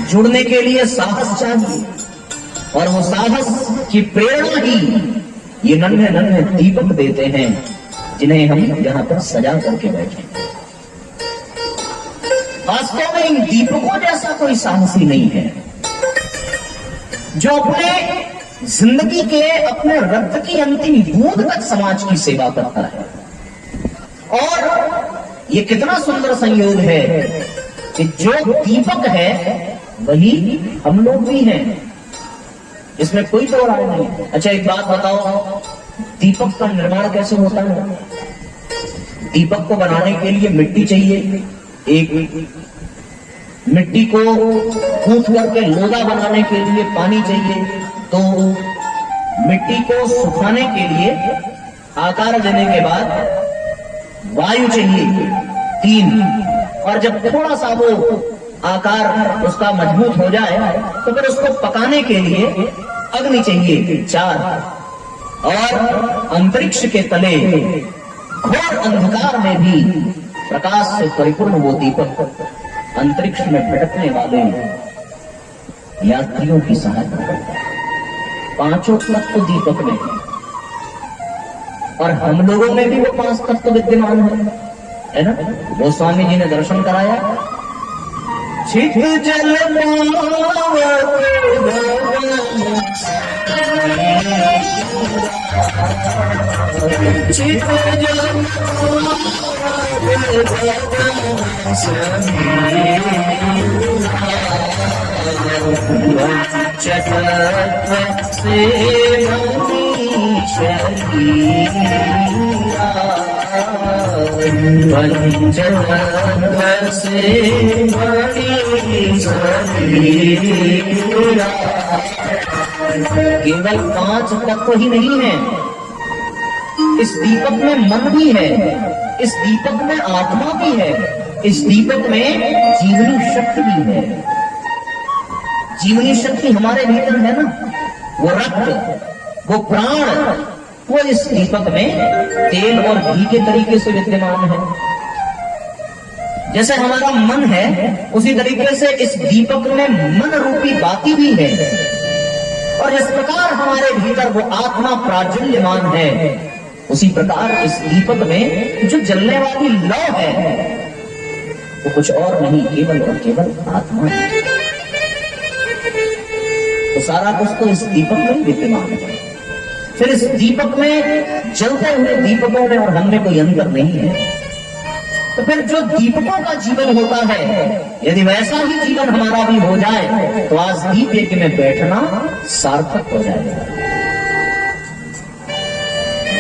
जुड़ने के लिए साहस चाहिए, और वो साहस की प्रेरणा ही ये नन्हे नन्हे दीपक देते हैं, जिन्हें हम यहां पर सजा करके बैठे। वास्तव में इन दीपकों जैसा कोई साहसी नहीं है जो अपने जिंदगी के, अपने रक्त की अंतिम बूंद तक समाज की सेवा करता है। और ये कितना सुंदर संयोग है कि जो दीपक है वही हम लोग भी हैं, इसमें कोई दो राय नहीं। अच्छा एक बात बताओ, दीपक का निर्माण कैसे होता है? दीपक को बनाने के लिए मिट्टी चाहिए, एक मिट्टी को गूंथ करके लोदा बनाने के लिए पानी चाहिए, तो मिट्टी को सुखाने के लिए आकार देने के बाद वायु चाहिए 3, और जब थोड़ा सा वो आकार उसका मजबूत हो जाए तो फिर उसको पकाने के लिए अग्नि चाहिए 4, और अंतरिक्ष के तले घोर अंधकार में भी प्रकाश से परिपूर्ण वो दीपक अंतरिक्ष में भटकने वाले यात्रियों की सहायता करता है। 5 तत्व दीपक में, और हम लोगों में भी वो 5 तत्व विद्यमान है ना? वो स्वामी जी ने दर्शन कराया। छित जल चित केवल 5 तत्व ही नहीं है, इस दीपक में मन भी है, इस दीपक में आत्मा भी है, इस दीपक में जीवनी शक्ति भी है। जीवनी शक्ति हमारे भीतर है ना, वो रक्त, वो प्राण, वो इस दीपक में तेल और घी के तरीके से विद्यमान है। जैसे हमारा मन है, उसी तरीके से इस दीपक में मन रूपी बाती भी है। और जिस प्रकार हमारे भीतर वो आत्मा प्राज्वल्यमान है, उसी प्रकार इस दीपक में जो जलने वाली लौ है वो कुछ और नहीं, केवल और केवल आत्मा है। तो सारा कुछ तो इस दीपक में विद्यमान है। फिर इस दीपक में, जलते हुए दीपकों में और हमने कोई अंतर नहीं है। तो फिर जो दीपकों का जीवन होता है, यदि वैसा ही जीवन हमारा भी हो जाए तो आज दीप एक में बैठना सार्थक हो जाएगा।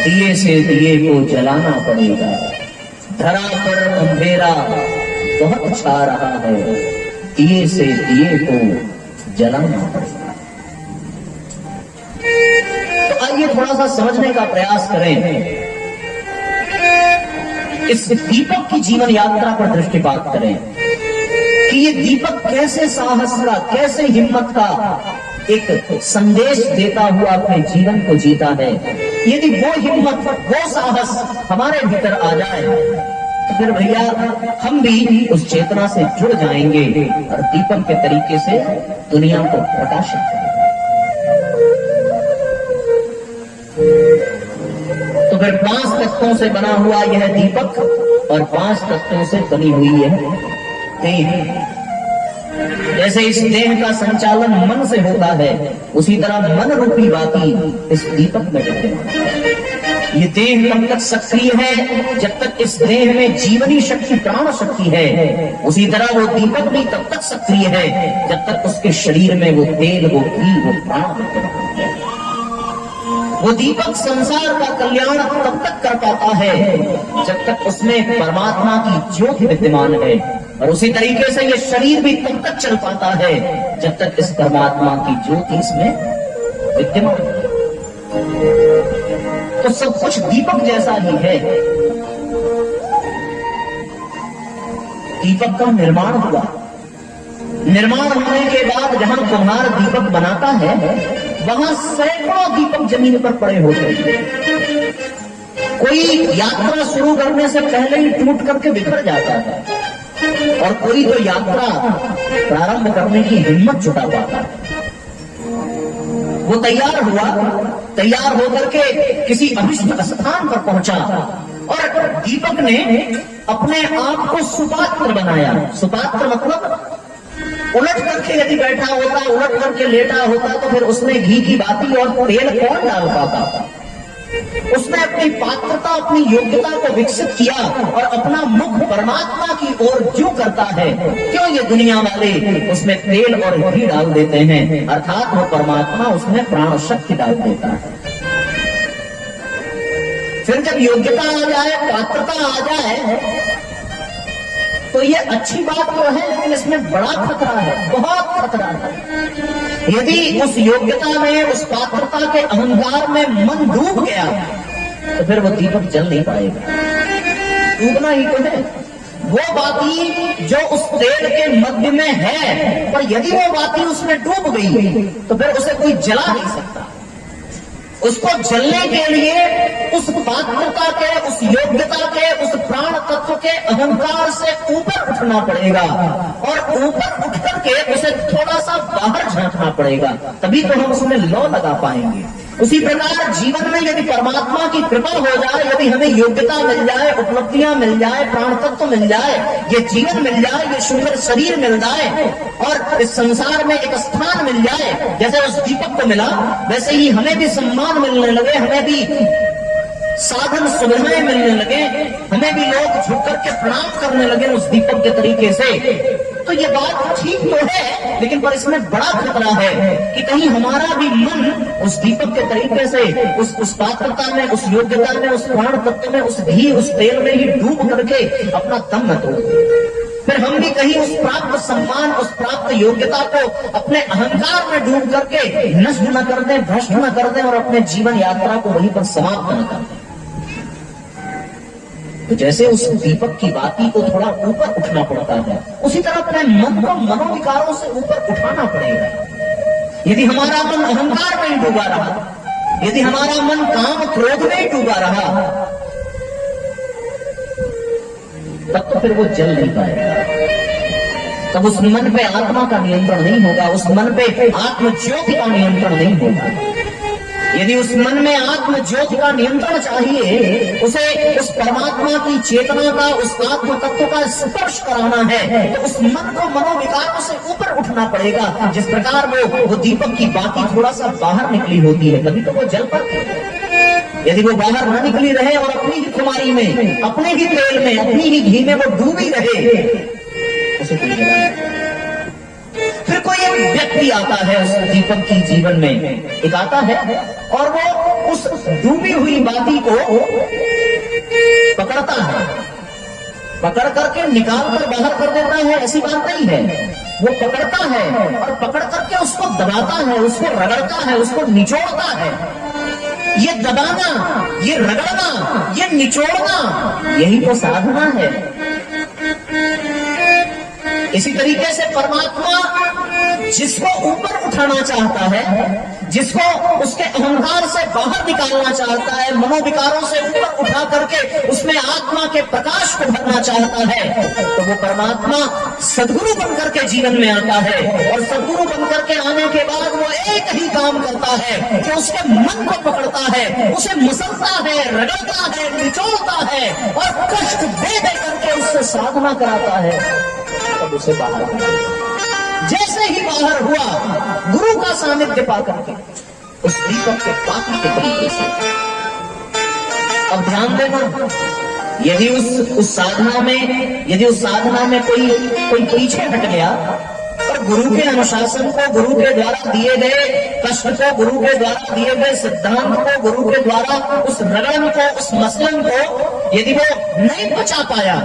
दिए से दिए को जलाना पड़ेगा, धरा पर अंधेरा बहुत छा रहा है, दिए से दिए को जलाना पड़ेगा। तो आइए थोड़ा सा समझने का प्रयास करें, इस दीपक की जीवन यात्रा पर दृष्टिपात करें कि ये दीपक कैसे साहस का, कैसे हिम्मत का एक संदेश देता हुआ अपने जीवन को जीता है। यदि वो हिम्मत, वो साहस हमारे भीतर आ जाए तो फिर भैया हम भी उस चेतना से जुड़ जाएंगे और दीपक के तरीके से दुनिया को प्रकाशित करेंगे। तो फिर 5 तत्वों से बना हुआ यह दीपक और 5 तत्वों से बनी हुई है देह। जैसे इस देह का संचालन मन से होता है, उसी तरह मन रूपी बाती इस दीपक में विद्यमान है। ये देह तब तक सक्रिय है जब तक इस देह में जीवनी शक्ति, प्राण शक्ति है। उसी तरह वो दीपक भी तब तक सक्रिय है जब तक उसके शरीर में वो तेल, वो घी, वो प्राण विद्यमान है। वो दीपक संसार का कल्याण तब तक कर पाता है जब तक उसमें परमात्मा की ज्योति विद्यमान है, और उसी तरीके से ये शरीर भी तब तक चल पाता है जब तक इस परमात्मा की ज्योति इसमें विद्यमान है। तो सब कुछ दीपक जैसा ही है। दीपक का निर्माण हुआ, निर्माण होने के बाद जहां कुम्हार दीपक बनाता है वहां सैकड़ों दीपक जमीन पर पड़े होते हैं। कोई यात्रा शुरू करने से पहले ही टूट करके बिखर जाता है, और कोई तो यात्रा प्रारंभ करने की हिम्मत जुटा पाता है। वो तैयार हुआ, तैयार होकर के किसी अभिष्ट स्थान पर पहुंचा और दीपक ने अपने आप को सुपात्र बनाया। सुपात्र मतलब उलट करके यदि बैठा होता, उलट करके लेटा होता तो फिर उसमें घी की बाती और तेल कौन डाल पाता। उसने अपनी पात्रता, अपनी योग्यता को विकसित किया और अपना मुख परमात्मा की ओर जो करता है। क्यों ये दुनिया वाले उसमें तेल और घी डाल देते हैं, अर्थात वो परमात्मा उसमें प्राण शक्ति डाल देता है। फिर जब योग्यता आ जाए, पात्रता आ जाए तो ये अच्छी बात तो है, लेकिन इसमें बड़ा खतरा है, बहुत खतरा है। यदि उस योग्यता में, उस पात्रता के अहंकार में मन डूब गया तो फिर वो दीपक जल नहीं पाएगा। डूबना ही तो है। वो बाती जो उस तेल के मध्य में है, पर यदि वो बाती उसमें डूब गई तो फिर उसे कोई जला नहीं सकता। उसको जलने के लिए उस पात्रता के, उस योग्यता के, उस प्राण तत्व के अहंकार से ऊपर उठना पड़ेगा और ऊपर उठ करके उसे थोड़ा सा बाहर झांकना पड़ेगा, तभी तो हम उसमें लौ लगा पाएंगे। उसी प्रकार जीवन में यदि परमात्मा की कृपा हो जाए, यदि हमें योग्यता मिल जाए, उपलब्धियां मिल जाए, प्राण तत्व मिल जाए, ये जीवन मिल जाए, ये सुंदर शरीर मिल जाए और इस संसार में एक स्थान मिल जाए, जैसे उस दीपक को मिला, वैसे ही हमें भी सम्मान मिलने लगे, हमें भी साधन सुविधाएं मिलने लगे, हमें भी लोग झुक करके प्रणाम करने लगे उस दीपक के तरीके से, तो ये बात ठीक तो है, लेकिन पर इसमें बड़ा खतरा है कि कहीं हमारा भी मन उस दीपक के तरीके से उस पात्रता में, उस योग्यता में, उस प्राण तत्व में, उस घी, उस तेल में ही डूब करके अपना दम न तोड़, फिर हम भी कहीं उस प्राप्त सम्मान, उस प्राप्त योग्यता को अपने अहंकार में डूब करके नष्ट न कर दें, भ्रष्ट न कर दें और अपने जीवन यात्रा को वहीं पर समाप्त न कर दें। तो जैसे उस दीपक की बाती को थोड़ा ऊपर उठना पड़ता है, उसी तरह अपने मन को मनोविकारों से ऊपर उठाना पड़ेगा। यदि हमारा मन अहंकार में डूबा रहा, यदि हमारा मन काम क्रोध में डूबा रहा, तब तो फिर वो जल नहीं पाएगा। तब उस मन पे आत्मा का नियंत्रण नहीं होगा, उस मन पे आत्म ज्योति का नियंत्रण नहीं होगा। यदि उस मन में आत्म ज्योति का नियंत्रण चाहिए, उसे उस परमात्मा की चेतना का, उस आत्म तत्व का स्पर्श कराना है, तो उस मन को मनोविकारों से ऊपर उठना पड़ेगा। जिस प्रकार वो दीपक की बाती थोड़ा सा बाहर निकली होती है, तभी तो वो जल पाती है। यदि वो बाहर न निकली रहे और अपनी ही खुमारी में, अपने ही तेल में, अपनी ही घी में वो डूबी रहे, उसे कोई जला नहीं। फिर कोई एक व्यक्ति आता है उस दीपक की जीवन में, एक आता है और वो उस डूबी हुई बाती को पकड़ता है, पकड़ करके निकाल कर बाहर कर देता है, ऐसी बात नहीं है। वो पकड़ता है और पकड़ करके उसको दबाता है, उसको रगड़ता है, उसको निचोड़ता है। ये दबाना, ये रगड़ना, ये निचोड़ना, यही तो साधना है। इसी तरीके से परमात्मा जिसको ऊपर उठाना चाहता है, जिसको उसके अहंकार से बाहर निकालना चाहता है, मनोविकारों से ऊपर उठा करके उसमें आत्मा के प्रकाश को भरना चाहता है, तो वो परमात्मा सद्गुरु बनकर के जीवन में आता है। और सद्गुरु बनकर के आने के बाद वो एक ही काम करता है कि उसके मन को पकड़ता है, उसे मसलता है, रगड़ता है, निचोड़ता है और कष्ट दे दे करके उससे साधना कराता है, तब उसे बाहर। जैसे ही बाहर हुआ, गुरु का सानिध्य पाकर के उस दीपक के पाती के तरीके से। अब ध्यान देना, यदि उस साधना में कोई पीछे हट गया और गुरु के अनुशासन को, गुरु के द्वारा दिए गए कष्ट को, गुरु के द्वारा दिए गए सिद्धांत को, गुरु के द्वारा उस रगड़न को, उस मसलन को यदि वो नहीं बचा पाया,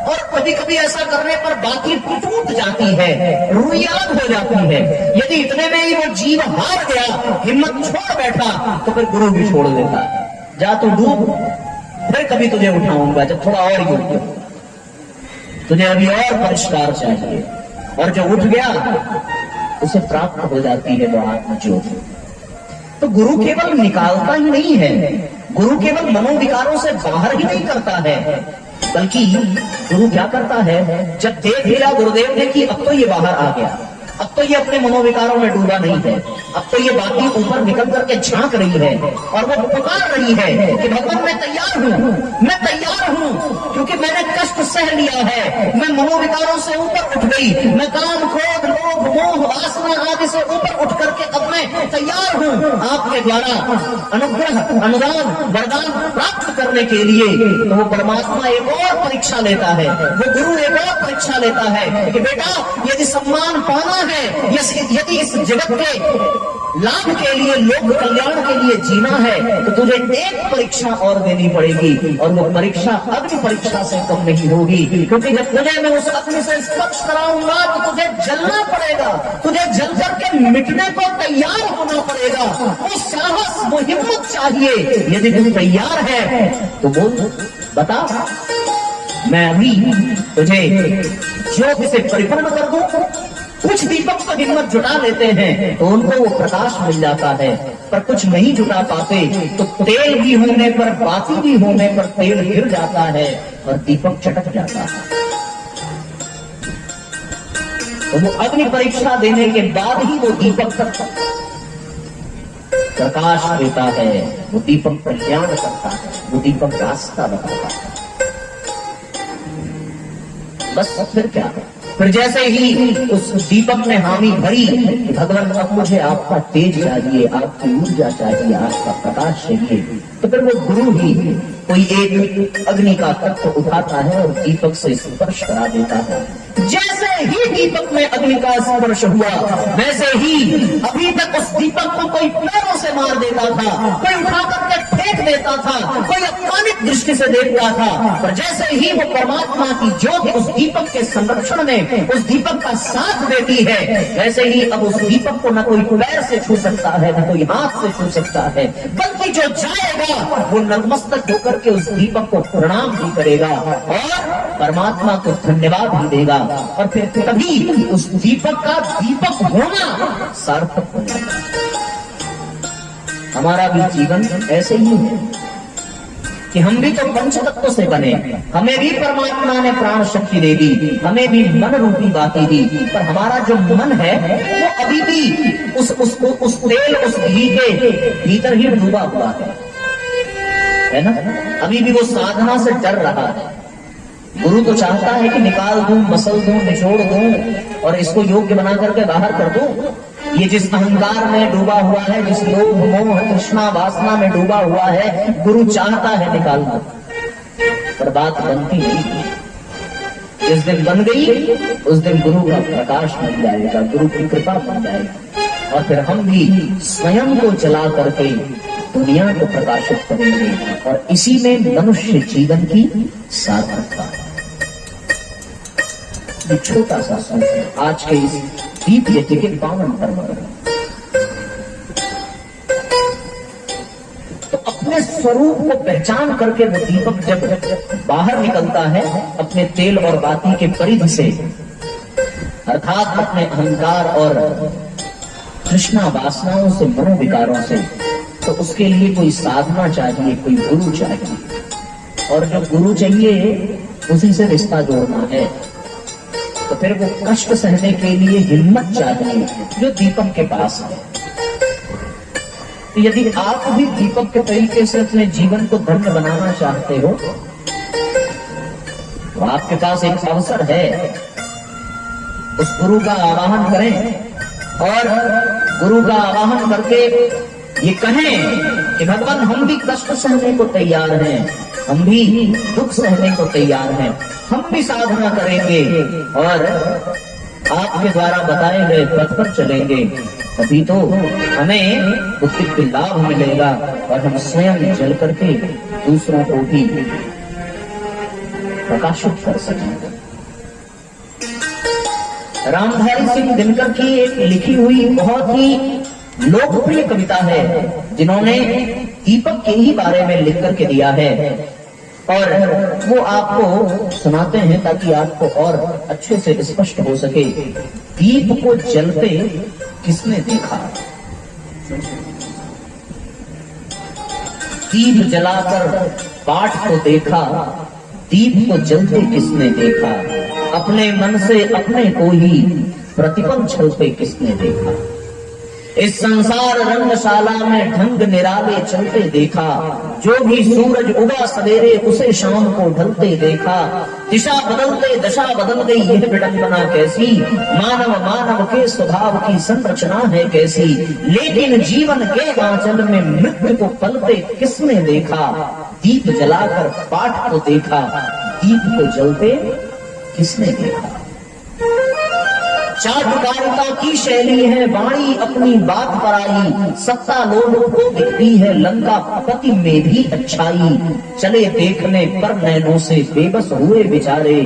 और कभी कभी ऐसा करने पर बाकी टूट जाती है, रुइयाद हो जाती है, यदि इतने में ही वो जीव हार गया, हिम्मत छोड़ बैठा, तो फिर गुरु भी छोड़ देता है। जा तो डूब, फिर कभी तुझे उठाऊंगा जब थोड़ा और योग्य, तुझे अभी और परिष्कार चाहिए। और जो उठ गया उसे प्राप्त हो जाती है वो आत्मज्योति। तो गुरु केवल निकालता ही नहीं है, गुरु केवल मनोविकारों से बाहर ही नहीं करता है, बल्कि गुरु क्या करता है, जब देख लिया गुरुदेव ने कि अब तो ये बाहर आ गया, अब तो ये अपने मनोविकारों में डूबा नहीं है, अब तो ये बातें ऊपर निकल करके झांक रही है और वो पुकार रही है कि भगवान मैं तैयार हूँ, मैं तैयार हूँ, क्योंकि मैंने कष्ट सह लिया है, मैं मनोविकारों से ऊपर उठ गई, मैं काम क्रोध लोभ मोह वासना आदि से ऊपर उठ करके अब मैं तैयार हूँ आपके द्वारा अनुग्रह अनुदान वरदान प्राप्त करने के लिए। तो वो परमात्मा एक और परीक्षा लेता है, वो गुरु एक और परीक्षा लेता है कि बेटा यदि सम्मान पाना है, यदि इस जगत के लाभ के लिए लोक कल्याण के लिए जीना है, तो तुझे एक परीक्षा और देनी पड़ेगी, और वो परीक्षा अग्नि परीक्षा से कम नहीं होगी, क्योंकि जब तुझे मैं उस अग्नि से स्पर्श कराऊंगा तो तुझे जलना पड़ेगा, तुझे जल करके मिटने को तैयार होना पड़ेगा। वो साहस वो हिम्मत चाहिए। यदि तू तैयार है तो बोल, बता, मैं अभी तुझे ज्योति से परिपूर्ण कर दूं। कुछ दीपक तो हिम्मत जुटा लेते हैं तो उनको वो प्रकाश मिल जाता है, पर कुछ नहीं जुटा पाते तो तेल भी होने पर, बाती भी होने पर तेल गिर जाता है और दीपक चटक जाता है। तो वो अग्नि परीक्षा देने के बाद ही वो दीपक प्रकाश देता है, वो दीपक कल्याण करता है, वो दीपक रास्ता बताता है। बस फिर क्या, फिर जैसे ही उस दीपक ने हामी भरी, भगवान अब मुझे आपका तेज चाहिए, आपकी ऊर्जा चाहिए, आपका प्रकाश चाहिए, तो फिर वो गुरु ही कोई एक अग्नि का तत्व उठाता है और दीपक से स्पर्श करा देता है। जैसे ही दीपक में अग्नि का स्पर्श हुआ, वैसे ही अभी तक उस दीपक को कोई पैरों से मार देता था, कोई उठा करके फेंक देता था, कोई अपमानित दृष्टि से देखता था, पर जैसे ही वो परमात्मा की ज्योति उस दीपक के संरक्षण में उस दीपक का साथ देती है, वैसे ही अब उस दीपक को न कोई पैर से छू सकता है, न कोई हाथ से छू सकता है, बल्कि जो जाएगा वो नतमस्तक होकर के उस दीपक को प्रणाम भी करेगा और परमात्मा को धन्यवाद भी देगा, और फिर तभी उस दीपक का दीपक होना सार्थक हो जाता है। हमारा भी जीवन ऐसे ही है कि हम भी तो पंच तत्व से बने, हमें भी परमात्मा ने प्राण शक्ति दे दी, हमें भी मन रूपी बातें दी, पर हमारा जो मन है वो अभी भी उस तेल उस घी के भीतर ही डूबा हुआ है ना, अभी भी वो साधना से डर रहा है। गुरु तो चाहता है कि निकाल दूं, मसल दूं, निचोड़ दूं और इसको योग्य बना करके बाहर कर दूं। ये जिस अहंकार में डूबा हुआ है, जिस लोभ मोह तृष्णा वासना में डूबा हुआ है, गुरु चाहता है निकाल दो, पर बात बनती नहीं। जिस दिन बन गई उस दिन गुरु का प्रकाश बन जाएगा, गुरु की कृपा बन जाएगी, और फिर हम भी स्वयं को जला करके दुनिया को प्रकाशित करेंगे, और इसी में मनुष्य जीवन की सार्थकता है। छोटा सा सूत्र आज के इस दीप यज्ञ के पावन पर्व पर, तो अपने स्वरूप को पहचान करके वो दीपक जब बाहर निकलता है अपने तेल और बाती के परिधि से, अर्थात अपने अहंकार और तृष्णा वासनाओं से, मनोविकारों से, तो उसके लिए कोई साधना चाहिए, कोई गुरु चाहिए, और जो गुरु चाहिए उसी से रिश्ता जोड़ना है। तो फिर वो कष्ट सहने के लिए हिम्मत चाहिए जो दीपक के पास है। तो यदि आप भी दीपक के तरीके से अपने जीवन को धन्य बनाना चाहते हो तो आपके पास एक अवसर है, उस गुरु का आवाहन करें और गुरु का आवाहन करके ये कहें कि भगवान हम भी कष्ट सहने को तैयार हैं, हम भी दुख सहने को तैयार हैं, हम भी साधना करेंगे और आपके द्वारा बताए गए पथ पर चलेंगे, तभी तो हमें बुद्धि का लाभ मिलेगा और हम स्वयं जल करके दूसरों को भी प्रकाशित कर सकेंगे। रामधारी सिंह दिनकर की एक लिखी हुई बहुत ही लोकप्रिय कविता है, जिन्होंने दीपक के ही बारे में लिख करके दिया है, और वो आपको सुनाते हैं ताकि आपको और अच्छे से स्पष्ट हो सके। दीप को जलते किसने देखा? दीप जलाकर पाठ को देखा, दीप को जलते किसने देखा, अपने मन से अपने को ही प्रतिपल छलते किसने देखा। इस संसार रंगशाला में ढंग निराले चलते देखा, जो भी सूरज उगा सवेरे उसे शाम को ढलते देखा। दिशा बदलते दशा बदल गई यह विडंबना कैसी, मानव मानव के स्वभाव की संरचना है कैसी। लेकिन जीवन के आंचल में मृत्यु को पलते किसने देखा, दीप जलाकर पाठ को देखा, दीप को जलते किसने देखा। चाटुकारिता की शैली है वाणी अपनी बात पर आई, सत्ता लोगों को दिखती है लंका पति में भी अच्छाई। चले देखने पर नैनों से बेबस हुए बेचारे,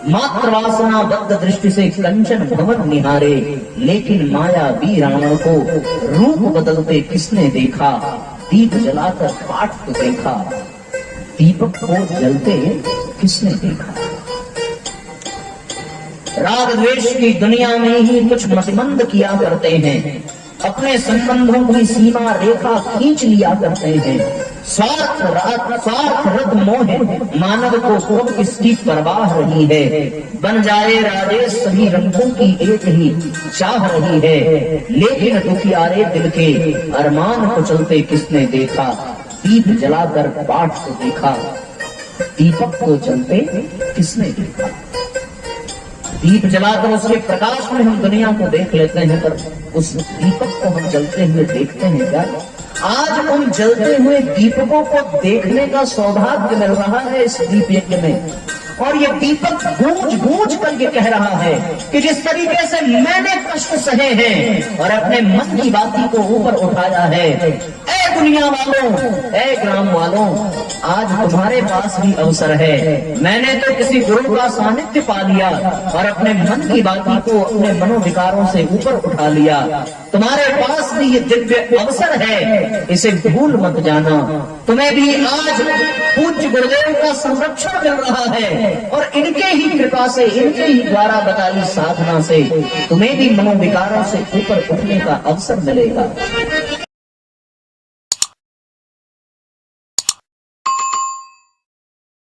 मात्र वासना बद्ध दृष्टि से कंचन भवन निहारे। लेकिन माया भी रावण को रूप बदलते किसने देखा, दीप जलाकर पाठ को देखा, दीपक को जलते किसने देखा। राग द्वेष की दुनिया में ही कुछ मतिमंद किया करते हैं, अपने संबंधों की सीमा रेखा खींच लिया करते हैं। स्वार्थ रत मोह मानव को कब किसकी परवाह रही है, बन जाए राजेश सभी रंगों की एक ही चाह रही है। लेकिन दुखियारे दिल के अरमान को चलते किसने देखा, दीप जलाकर पाठ को देखा, दीपक को जलते किसने देखा। दीप जलाकर उसके प्रकाश में हम दुनिया को देख लेते हैं, पर उस दीपक को हम जलते हुए देखते हैं क्या। आज उन जलते हुए दीपकों को देखने का सौभाग्य मिल रहा है इस दीप यज्ञ में, और ये दीपक गूंज गूंज कर ये कह रहा है कि जिस तरीके से मैंने कष्ट सहे हैं और अपने मन की बाती को ऊपर उठाया है, ऐ दुनिया वालों, ऐ ग्राम वालों, आज तुम्हारे पास भी अवसर है। मैंने तो किसी गुरु का सानिध्य पा लिया और अपने मन की बाती को अपने मनोविकारों से ऊपर उठा लिया। तुम्हारे पास भी ये दिव्य अवसर है, इसे भूल मत जाना। तुम्हें भी आज पूज्य गुरुदेव का संरक्षण मिल रहा है और इनके ही कृपा से, इनके ही द्वारा बताई साधना से तुम्हें भी मनोविकारों से ऊपर उठने का अवसर मिलेगा।